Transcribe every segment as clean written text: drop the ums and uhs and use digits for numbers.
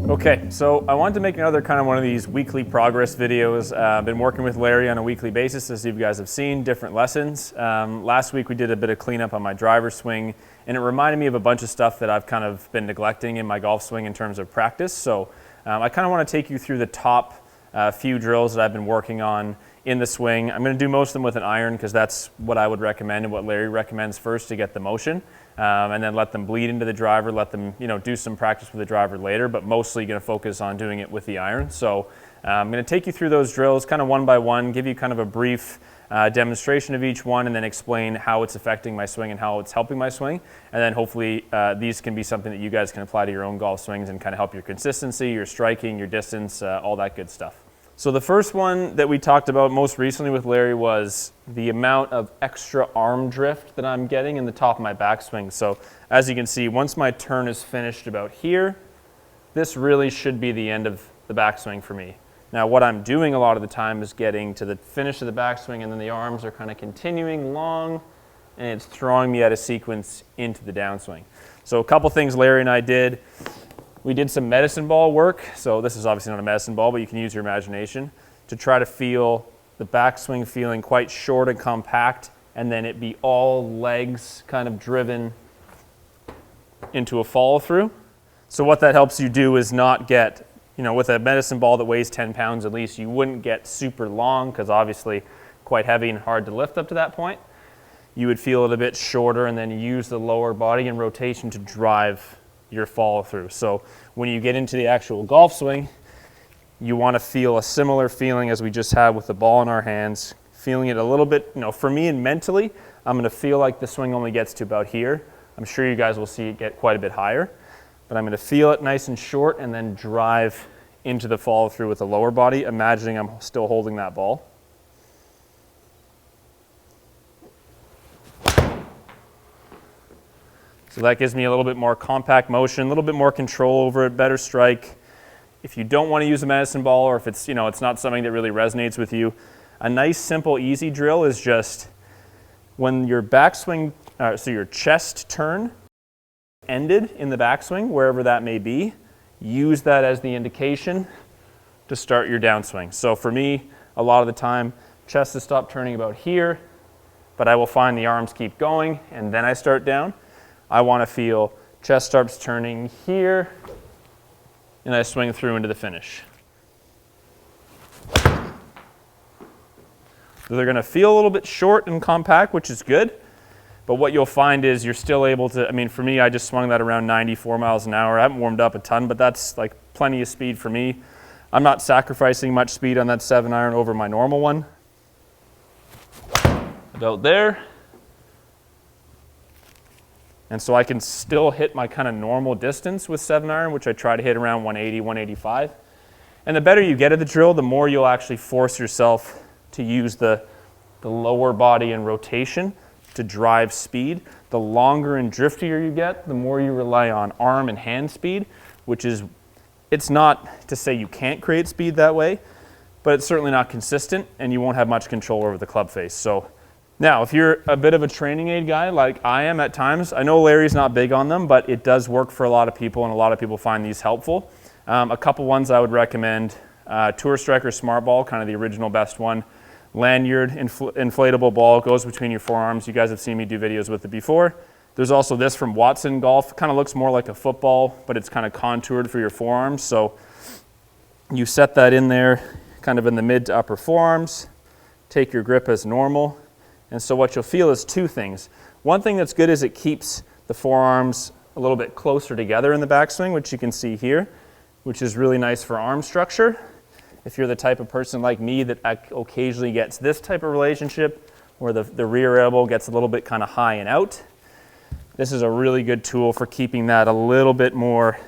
Okay, so I wanted to make another kind of one of these weekly progress videos. I've been working with Larry on a weekly basis, as you guys have seen, different lessons. Last week we did a bit of cleanup on my driver swing, and it reminded me of a bunch of stuff that I've kind of been neglecting in my golf swing in terms of practice. So I kind of want to take you through the top few drills that I've been working on in the swing. I'm going to do most of them with an iron because that's what I would recommend and what Larry recommends first to get the motion. And then let them bleed into the driver, let them do some practice with the driver later, but mostly going to focus on doing it with the iron. So I'm going to take you through those drills kind of one by one, give you kind of a brief demonstration of each one, and then explain how it's affecting my swing and how it's helping my swing. And then hopefully these can be something that you guys can apply to your own golf swings and kind of help your consistency, your striking, your distance, all that good stuff. So the first one that we talked about most recently with Larry was the amount of extra arm drift that I'm getting in the top of my backswing. So as you can see, once my turn is finished about here, this really should be the end of the backswing for me. Now what I'm doing a lot of the time is getting to the finish of the backswing and then the arms are kind of continuing long and it's throwing me out of sequence into the downswing. So a couple things Larry and I did. We did some medicine ball work, so this is obviously not a medicine ball, but you can use your imagination to try to feel the backswing feeling quite short and compact, and then it be all legs kind of driven into a follow through. So what that helps you do is not get, with a medicine ball that weighs 10 pounds at least, you wouldn't get super long because obviously quite heavy and hard to lift up to that point. You would feel it a bit shorter and then use the lower body and rotation to drive your follow through. So when you get into the actual golf swing, you want to feel a similar feeling as we just had with the ball in our hands, feeling it a little bit, for me and mentally, I'm going to feel like the swing only gets to about here. I'm sure you guys will see it get quite a bit higher, but I'm going to feel it nice and short and then drive into the follow through with the lower body, imagining I'm still holding that ball. So that gives me a little bit more compact motion, a little bit more control over it, better strike. If you don't want to use a medicine ball, or if it's, it's not something that really resonates with you, a nice, simple, easy drill is just when your backswing, so your chest turn ended in the backswing, wherever that may be, use that as the indication to start your downswing. So for me, a lot of the time, chest has stopped turning about here, but I will find the arms keep going, and then I start down. I want to feel chest starts turning here, and I swing through into the finish. So they're going to feel a little bit short and compact, which is good, but what you'll find is you're still able to, for me, I just swung that around 94 miles an hour. I haven't warmed up a ton, but that's like plenty of speed for me. I'm not sacrificing much speed on that 7-iron over my normal one. About there. And so I can still hit my kind of normal distance with 7-iron, which I try to hit around 180, 185. And the better you get at the drill, the more you'll actually force yourself to use the lower body and rotation to drive speed. The longer and driftier you get, the more you rely on arm and hand speed, which is, it's not to say you can't create speed that way, but it's certainly not consistent and you won't have much control over the club face. So now, if you're a bit of a training aid guy like I am at times, I know Larry's not big on them, but it does work for a lot of people and a lot of people find these helpful. A couple ones I would recommend, Tour Striker Smart Ball, kind of the original best one. Lanyard, inflatable ball, goes between your forearms. You guys have seen me do videos with it before. There's also this from Watson Golf, kind of looks more like a football, but it's kind of contoured for your forearms. So you set that in there, kind of in the mid to upper forearms, take your grip as normal. And so what you'll feel is two things. One thing that's good is it keeps the forearms a little bit closer together in the backswing, which you can see here, which is really nice for arm structure. If you're the type of person like me that occasionally gets this type of relationship where the rear elbow gets a little bit kind of high and out, this is a really good tool for keeping that a little bit more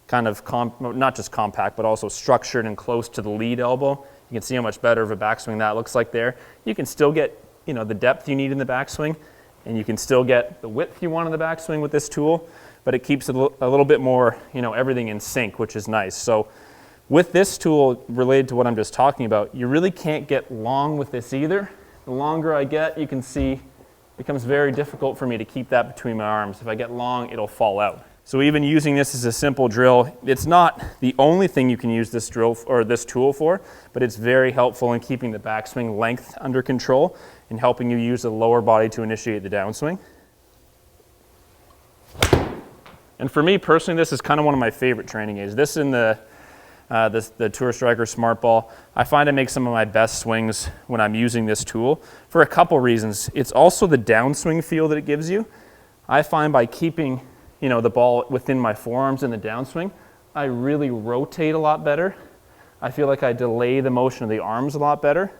kind of, not just compact, but also structured and close to the lead elbow. You can see how much better of a backswing that looks like there. You can still get the depth you need in the backswing, and you can still get the width you want in the backswing with this tool, but it keeps it a little bit more, everything in sync, which is nice. So with this tool related to what I'm just talking about, you really can't get long with this either. The longer I get, you can see it becomes very difficult for me to keep that between my arms. If I get long, it'll fall out. So even using this as a simple drill, it's not the only thing you can use this drill or this tool for, but it's very helpful in keeping the backswing length under control and helping you use the lower body to initiate the downswing. And for me personally, this is kind of one of my favorite training aids. This in the Tour Striker Smart Ball, I find I make some of my best swings when I'm using this tool for a couple reasons. It's also the downswing feel that it gives you. I find by keeping the ball within my forearms in the downswing, I really rotate a lot better. I feel like I delay the motion of the arms a lot better,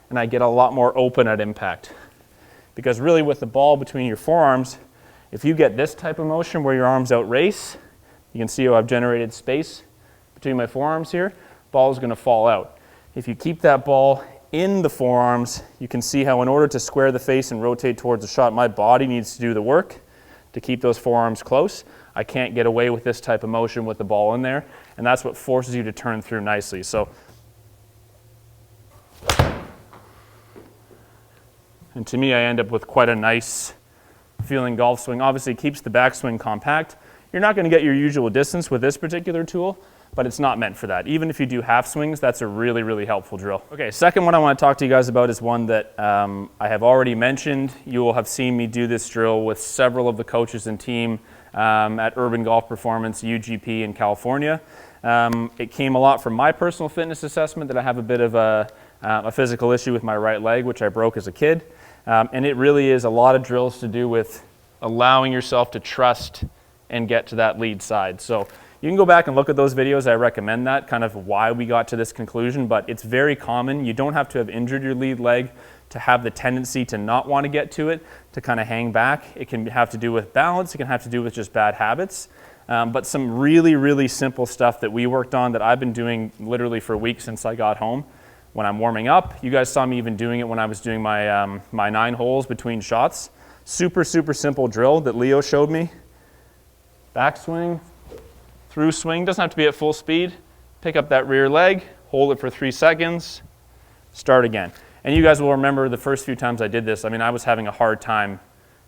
and I get a lot more open at impact. Because really with the ball between your forearms, if you get this type of motion where your arms outrace, you can see how I've generated space between my forearms here, ball is going to fall out. If you keep that ball in the forearms, you can see how in order to square the face and rotate towards the shot, my body needs to do the work to keep those forearms close. I can't get away with this type of motion with the ball in there, and that's what forces you to turn through nicely. So, and to me, I end up with quite a nice feeling golf swing. Obviously, it keeps the backswing compact. You're not going to get your usual distance with this particular tool, but it's not meant for that. Even if you do half swings, that's a really, really helpful drill. Okay, second one I want to talk to you guys about is one that I have already mentioned. You will have seen me do this drill with several of the coaches and team at Urban Golf Performance, UGP in California. It came a lot from my personal fitness assessment that I have a bit of a physical issue with my right leg, which I broke as a kid. And it really is a lot of drills to do with allowing yourself to trust and get to that lead side. So you can go back and look at those videos. I recommend that, kind of why we got to this conclusion, but it's very common. You don't have to have injured your lead leg to have the tendency to not want to get to it, to kind of hang back. It can have to do with balance. It can have to do with just bad habits. But some really, really simple stuff that we worked on that I've been doing literally for weeks since I got home. When I'm warming up, you guys saw me even doing it when I was doing my, my 9 holes between shots. Super, super simple drill that Leo showed me. Backswing, through swing, doesn't have to be at full speed. Pick up that rear leg, hold it for 3 seconds, start again. And you guys will remember the first few times I did this, I mean, I was having a hard time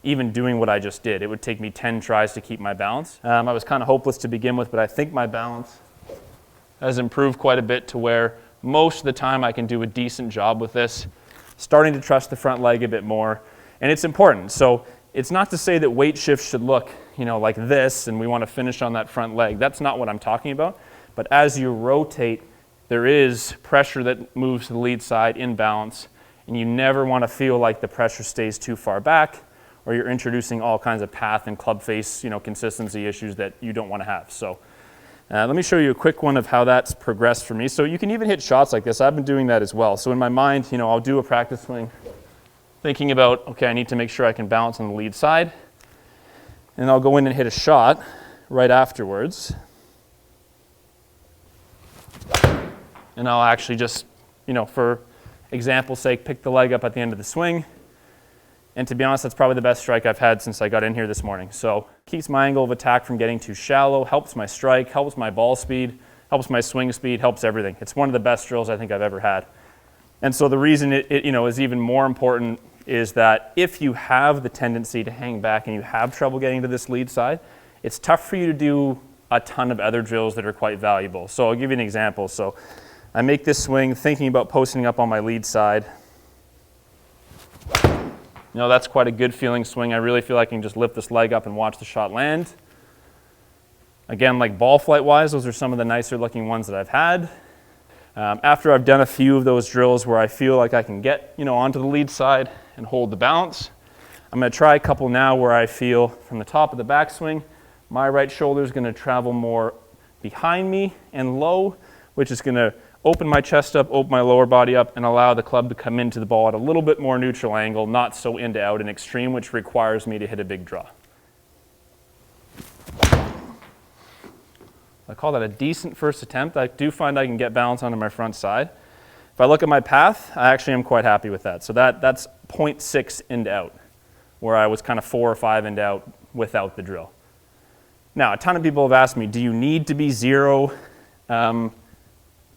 even doing what I just did. It would take me 10 tries to keep my balance. I was kind of hopeless to begin with, but I think my balance has improved quite a bit to where most of the time I can do a decent job with this, starting to trust the front leg a bit more. And it's important. So it's not to say that weight shifts should look, like this and we want to finish on that front leg. That's not what I'm talking about. But as you rotate, there is pressure that moves to the lead side in balance, and you never want to feel like the pressure stays too far back or you're introducing all kinds of path and club face, consistency issues that you don't want to have. So let me show you a quick one of how that's progressed for me. So you can even hit shots like this. I've been doing that as well. So in my mind, I'll do a practice swing thinking about, okay, I need to make sure I can balance on the lead side. And I'll go in and hit a shot right afterwards. And I'll actually just, for example's sake, pick the leg up at the end of the swing. And to be honest, that's probably the best strike I've had since I got in here this morning. So keeps my angle of attack from getting too shallow, helps my strike, helps my ball speed, helps my swing speed, helps everything. It's one of the best drills I think I've ever had. And so the reason it is even more important is that if you have the tendency to hang back and you have trouble getting to this lead side, it's tough for you to do a ton of other drills that are quite valuable. So I'll give you an example. So I make this swing thinking about posting up on my lead side. That's quite a good feeling swing. I really feel like I can just lift this leg up and watch the shot land. Again, like ball flight wise, those are some of the nicer looking ones that I've had. After I've done a few of those drills where I feel like I can get, onto the lead side and hold the balance, I'm going to try a couple now where I feel from the top of the backswing, my right shoulder is going to travel more behind me and low, which is going to open my chest up, open my lower body up, and allow the club to come into the ball at a little bit more neutral angle, not so into out and extreme, which requires me to hit a big draw. I call that a decent first attempt. I do find I can get balance onto my front side. If I look at my path, I actually am quite happy with that. So that's 0.6 into out, where I was kind of 4 or 5 into out without the drill. Now, a ton of people have asked me, do you need to be 0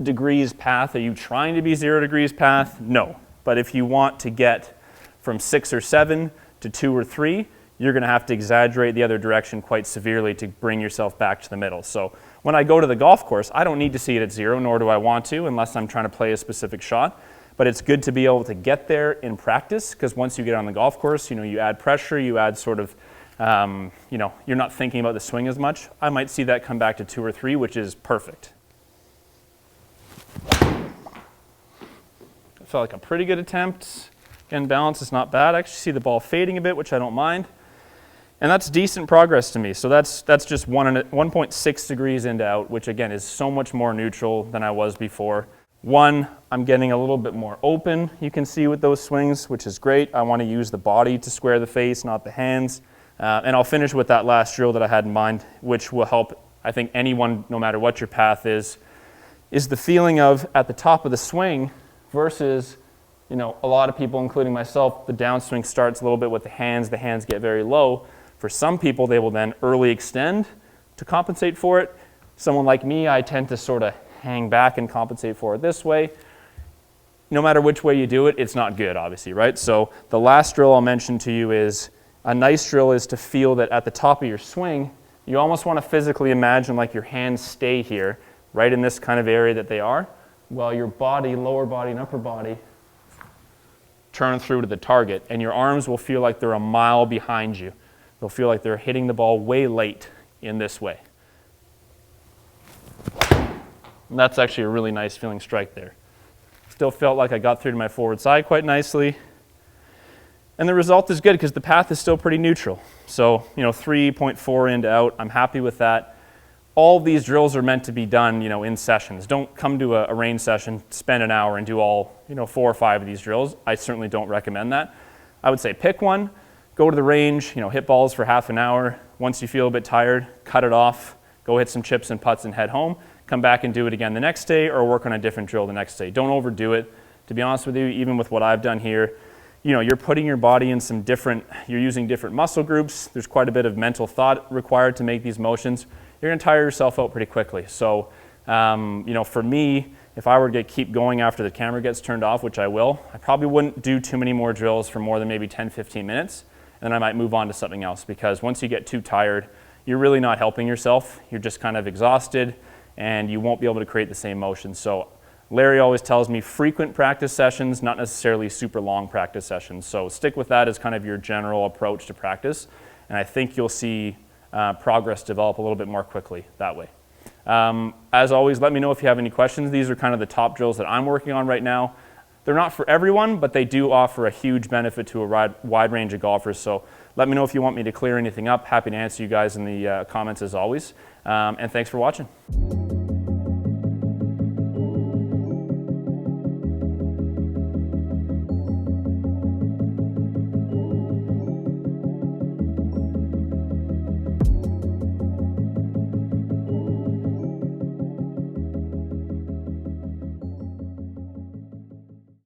degrees path? Are you trying to be 0 degrees path? No. But if you want to get from 6 or 7 to 2 or 3, you're you're going to have to exaggerate the other direction quite severely to bring yourself back to the middle. So when I go to the golf course, I don't need to see it at 0, nor do I want to, unless I'm trying to play a specific shot. But it's good to be able to get there in practice, because once you get on the golf course, you add pressure, you add sort of, you're not thinking about the swing as much. I might see that come back to 2 or 3, which is perfect. It felt like a pretty good attempt. Again, balance is not bad. I actually see the ball fading a bit, which I don't mind. And that's decent progress to me. So that's just 1.6 degrees into out, which again is so much more neutral than I was before. One, I'm getting a little bit more open, you can see with those swings, which is great. I want to use the body to square the face, not the hands. And I'll finish with that last drill that I had in mind, which will help, I think, anyone, no matter what your path is the feeling of at the top of the swing versus, a lot of people, including myself, the downswing starts a little bit with the hands get very low. For some people, they will then early extend to compensate for it. Someone like me, I tend to sort of hang back and compensate for it this way. No matter which way you do it, it's not good, obviously, right? So the last drill I'll mention to you is, a nice drill is to feel that at the top of your swing, you almost want to physically imagine like your hands stay here, right in this kind of area that they are, while your body, lower body and upper body, turn through to the target, and your arms will feel like they're a mile behind you. They'll feel like they're hitting the ball way late in this way. And that's actually a really nice feeling strike there. Still felt like I got through to my forward side quite nicely. And the result is good because the path is still pretty neutral. So, 3.4 into out, I'm happy with that. All of these drills are meant to be done, in sessions. Don't come to a range session, spend an hour and do all, 4 or 5 of these drills. I certainly don't recommend that. I would say pick one, go to the range, hit balls for half an hour. Once you feel a bit tired, cut it off, go hit some chips and putts and head home. Come back and do it again the next day, or work on a different drill the next day. Don't overdo it. To be honest with you, even with what I've done here, you're putting your body in you're using different muscle groups. There's quite a bit of mental thought required to make these motions. You're going to tire yourself out pretty quickly. So, for me, if I were to keep going after the camera gets turned off, which I will, I probably wouldn't do too many more drills for more than maybe 10, 15 minutes. And then I might move on to something else, because once you get too tired, you're really not helping yourself. You're just kind of exhausted, and you won't be able to create the same motion. So Larry always tells me frequent practice sessions, not necessarily super long practice sessions. So stick with that as kind of your general approach to practice, and I think you'll see progress develop a little bit more quickly that way. As always, let me know if you have any questions. These are kind of the top drills that I'm working on right now. They're not for everyone, but they do offer a huge benefit to a wide range of golfers. So let me know if you want me to clear anything up. Happy to answer you guys in the comments as always. And thanks for watching.